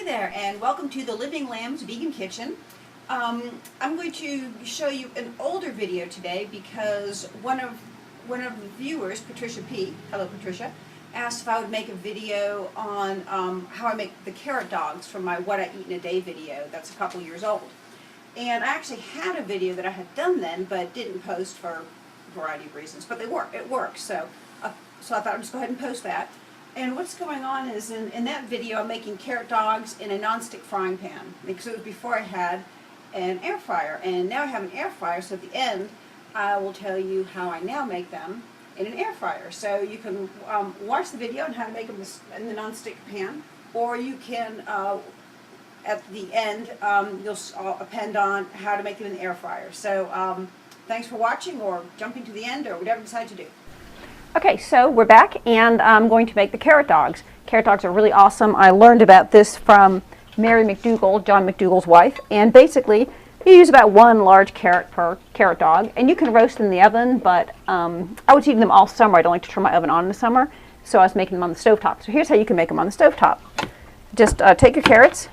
Hey there, and welcome to the Living Lambs Vegan Kitchen. I'm going to show you an older video today because one of the viewers, Patricia P. Hello, Patricia, asked if I would make a video on how I make the carrot dogs from my What I Eat in a Day video. That's a couple years old. And I actually had a video that I had done then, but didn't post for a variety of reasons. But it works. So I thought I'd just go ahead and post that. And what's going on is in that video I'm making carrot dogs in a nonstick frying pan, because it was before I had an air fryer, and now I have an air fryer, so at the end I will tell you how I now make them in an air fryer. So you can watch the video on how to make them in the nonstick pan, or you can at the end you'll append on how to make them in the air fryer. So thanks for watching, or jumping to the end, or whatever you decide to do. Okay, so we're back, and I'm going to make the carrot dogs. Carrot dogs are really awesome. I learned about this from Mary McDougall, John McDougall's wife, and basically you use about one large carrot per carrot dog, and you can roast them in the oven, but I was eating them all summer. I don't like to turn my oven on in the summer, so I was making them on the stovetop. So here's how you can make them on the stovetop. Just take your carrots,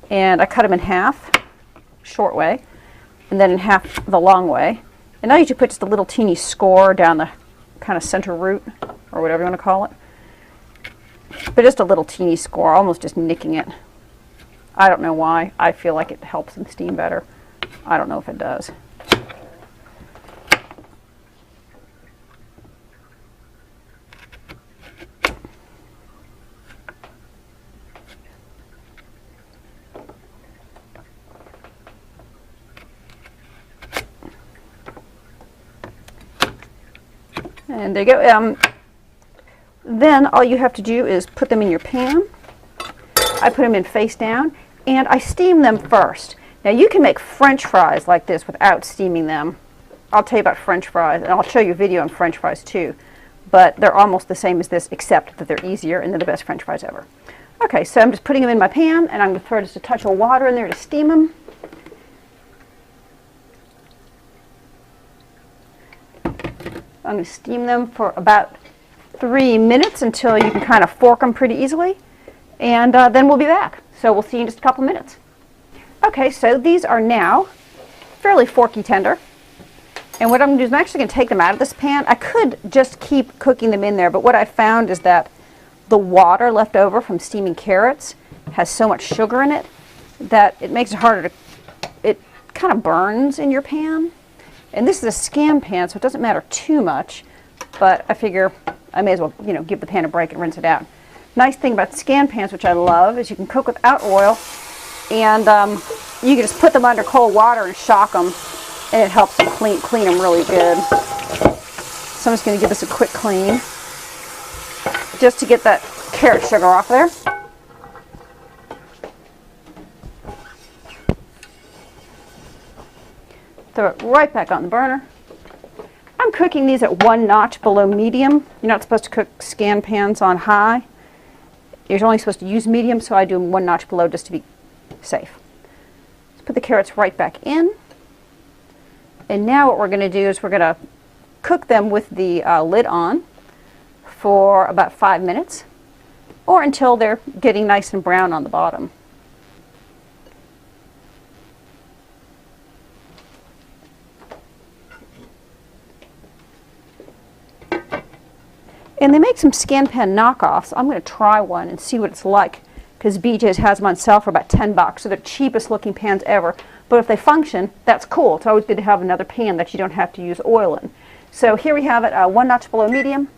and I cut them in half, short way, and then in half the long way. And I usually put just a little teeny score down the kind of center root, or whatever you want to call it, but just a little teeny score, almost just nicking it. I don't know why. I feel like it helps them steam better. I don't know if it does. And there you go. Then all you have to do is put them in your pan. I put them in face down, and I steam them first. Now you can make French fries like this without steaming them. I'll tell you about French fries, and I'll show you a video on French fries too. But they're almost the same as this, except that they're easier, and they're the best French fries ever. Okay, so I'm just putting them in my pan, and I'm going to throw just a touch of water in there to steam them. I'm going to steam them for about 3 minutes until you can kind of fork them pretty easily, and then we'll be back. So we'll see you in just a couple minutes. Okay, so these are now fairly forky tender, and what I'm going to do is I'm actually going to take them out of this pan. I could just keep cooking them in there, but what I found is that the water left over from steaming carrots has so much sugar in it that it makes it harder to, it kind of burns in your pan. And this is a scan pan, so it doesn't matter too much, but I figure I may as well, give the pan a break and rinse it out. Nice thing about scan pans, which I love, is you can cook without oil, and you can just put them under cold water and shock them, and it helps them clean them really good. So I'm just going to give this a quick clean, just to get that carrot sugar off there. Throw it right back on the burner. I'm cooking these at 1 notch below medium. You're not supposed to cook scan pans on high. You're only supposed to use medium, so I do them 1 notch below just to be safe. Let's put the carrots right back in. And now what we're going to do is we're going to cook them with the lid on for about 5 minutes, or until they're getting nice and brown on the bottom. And they make some scan pan knockoffs. I'm going to try one and see what it's like, because BJ's has them on sale for about $10. So they're the cheapest looking pans ever. But if they function, that's cool. It's always good to have another pan that you don't have to use oil in. So here we have it, 1 notch below medium.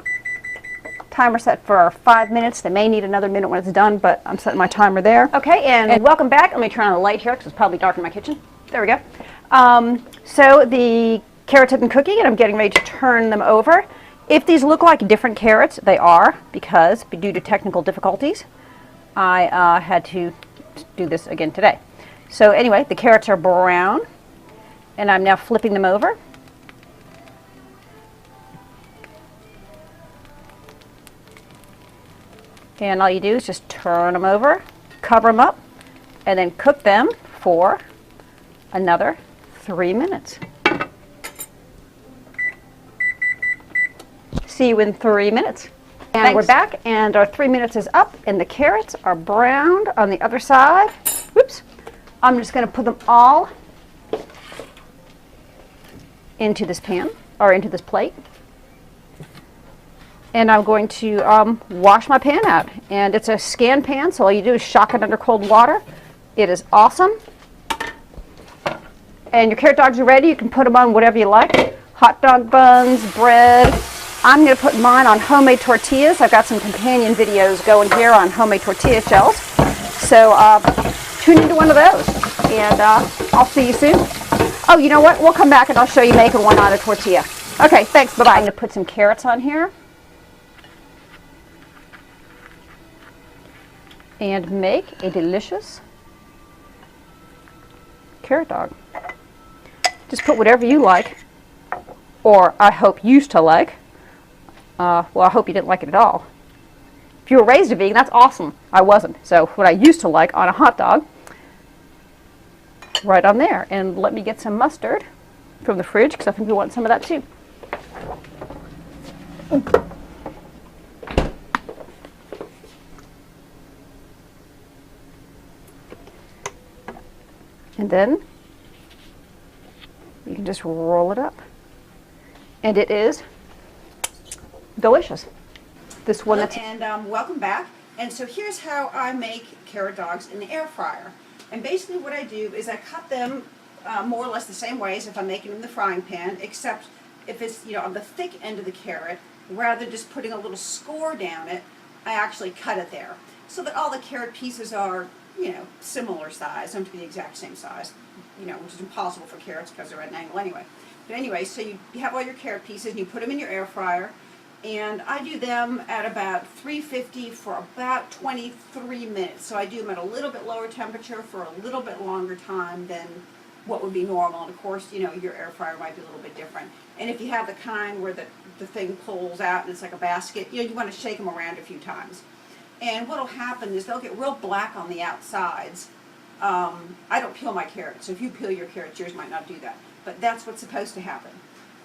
Timer set for 5 minutes. They may need another minute when it's done, but I'm setting my timer there. Okay, and welcome back. Let me turn on the light here, because it's probably dark in my kitchen. There we go. So the carrots have been cooking, and I'm getting ready to turn them over. If these look like different carrots, they are, because due to technical difficulties, I had to do this again today. So anyway, the carrots are brown, and I'm now flipping them over. And all you do is just turn them over, cover them up, and then cook them for another 3 minutes. See you in 3 minutes. And we're Thanks. back, and our 3 minutes is up, and the carrots are browned on the other side. Whoops. I'm just going to put them all into this pan, or into this plate. And I'm going to wash my pan out. And it's a scan pan, so all you do is shock it under cold water. It is awesome. And your carrot dogs are ready. You can put them on whatever you like. Hot dog buns, bread. I'm going to put mine on homemade tortillas. I've got some companion videos going here on homemade tortilla shells. So tune into one of those. And I'll see you soon. Oh, you know what? We'll come back and I'll show you making one on a tortilla. Okay, thanks. Bye-bye. I'm going to put some carrots on here. And make a delicious carrot dog. Just put whatever you like, or I hope used to like. Well, I hope you didn't like it at all. If you were raised a vegan, that's awesome. I wasn't. So what I used to like on a hot dog, right on there. And let me get some mustard from the fridge, because I think we want some of that too. And then you can just roll it up. And it is delicious. This one that's... And welcome back. And so here's how I make carrot dogs in the air fryer. And basically what I do is I cut them more or less the same way as if I'm making them in the frying pan, except if it's, you know, on the thick end of the carrot, rather than just putting a little score down it, I actually cut it there. So that all the carrot pieces are, you know, similar size, don't have to be the exact same size, you know, which is impossible for carrots because they're at an angle anyway. But anyway, so you have all your carrot pieces and you put them in your air fryer, and I do them at about 350 for about 23 minutes. So I do them at a little bit lower temperature for a little bit longer time than what would be normal. And of course, you know, your air fryer might be a little bit different. And if you have the kind where the thing pulls out and it's like a basket, you know, you want to shake them around a few times. And what will happen is they'll get real black on the outsides. I don't peel my carrots, so if you peel your carrots, yours might not do that. But that's what's supposed to happen.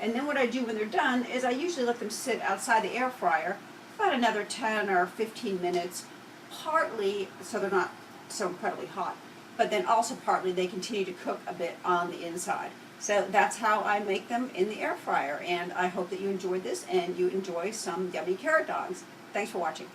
And then what I do when they're done is I usually let them sit outside the air fryer about another 10 or 15 minutes, partly so they're not so incredibly hot, but then also partly they continue to cook a bit on the inside. So that's how I make them in the air fryer, and I hope that you enjoyed this and you enjoy some yummy carrot dogs. Thanks for watching.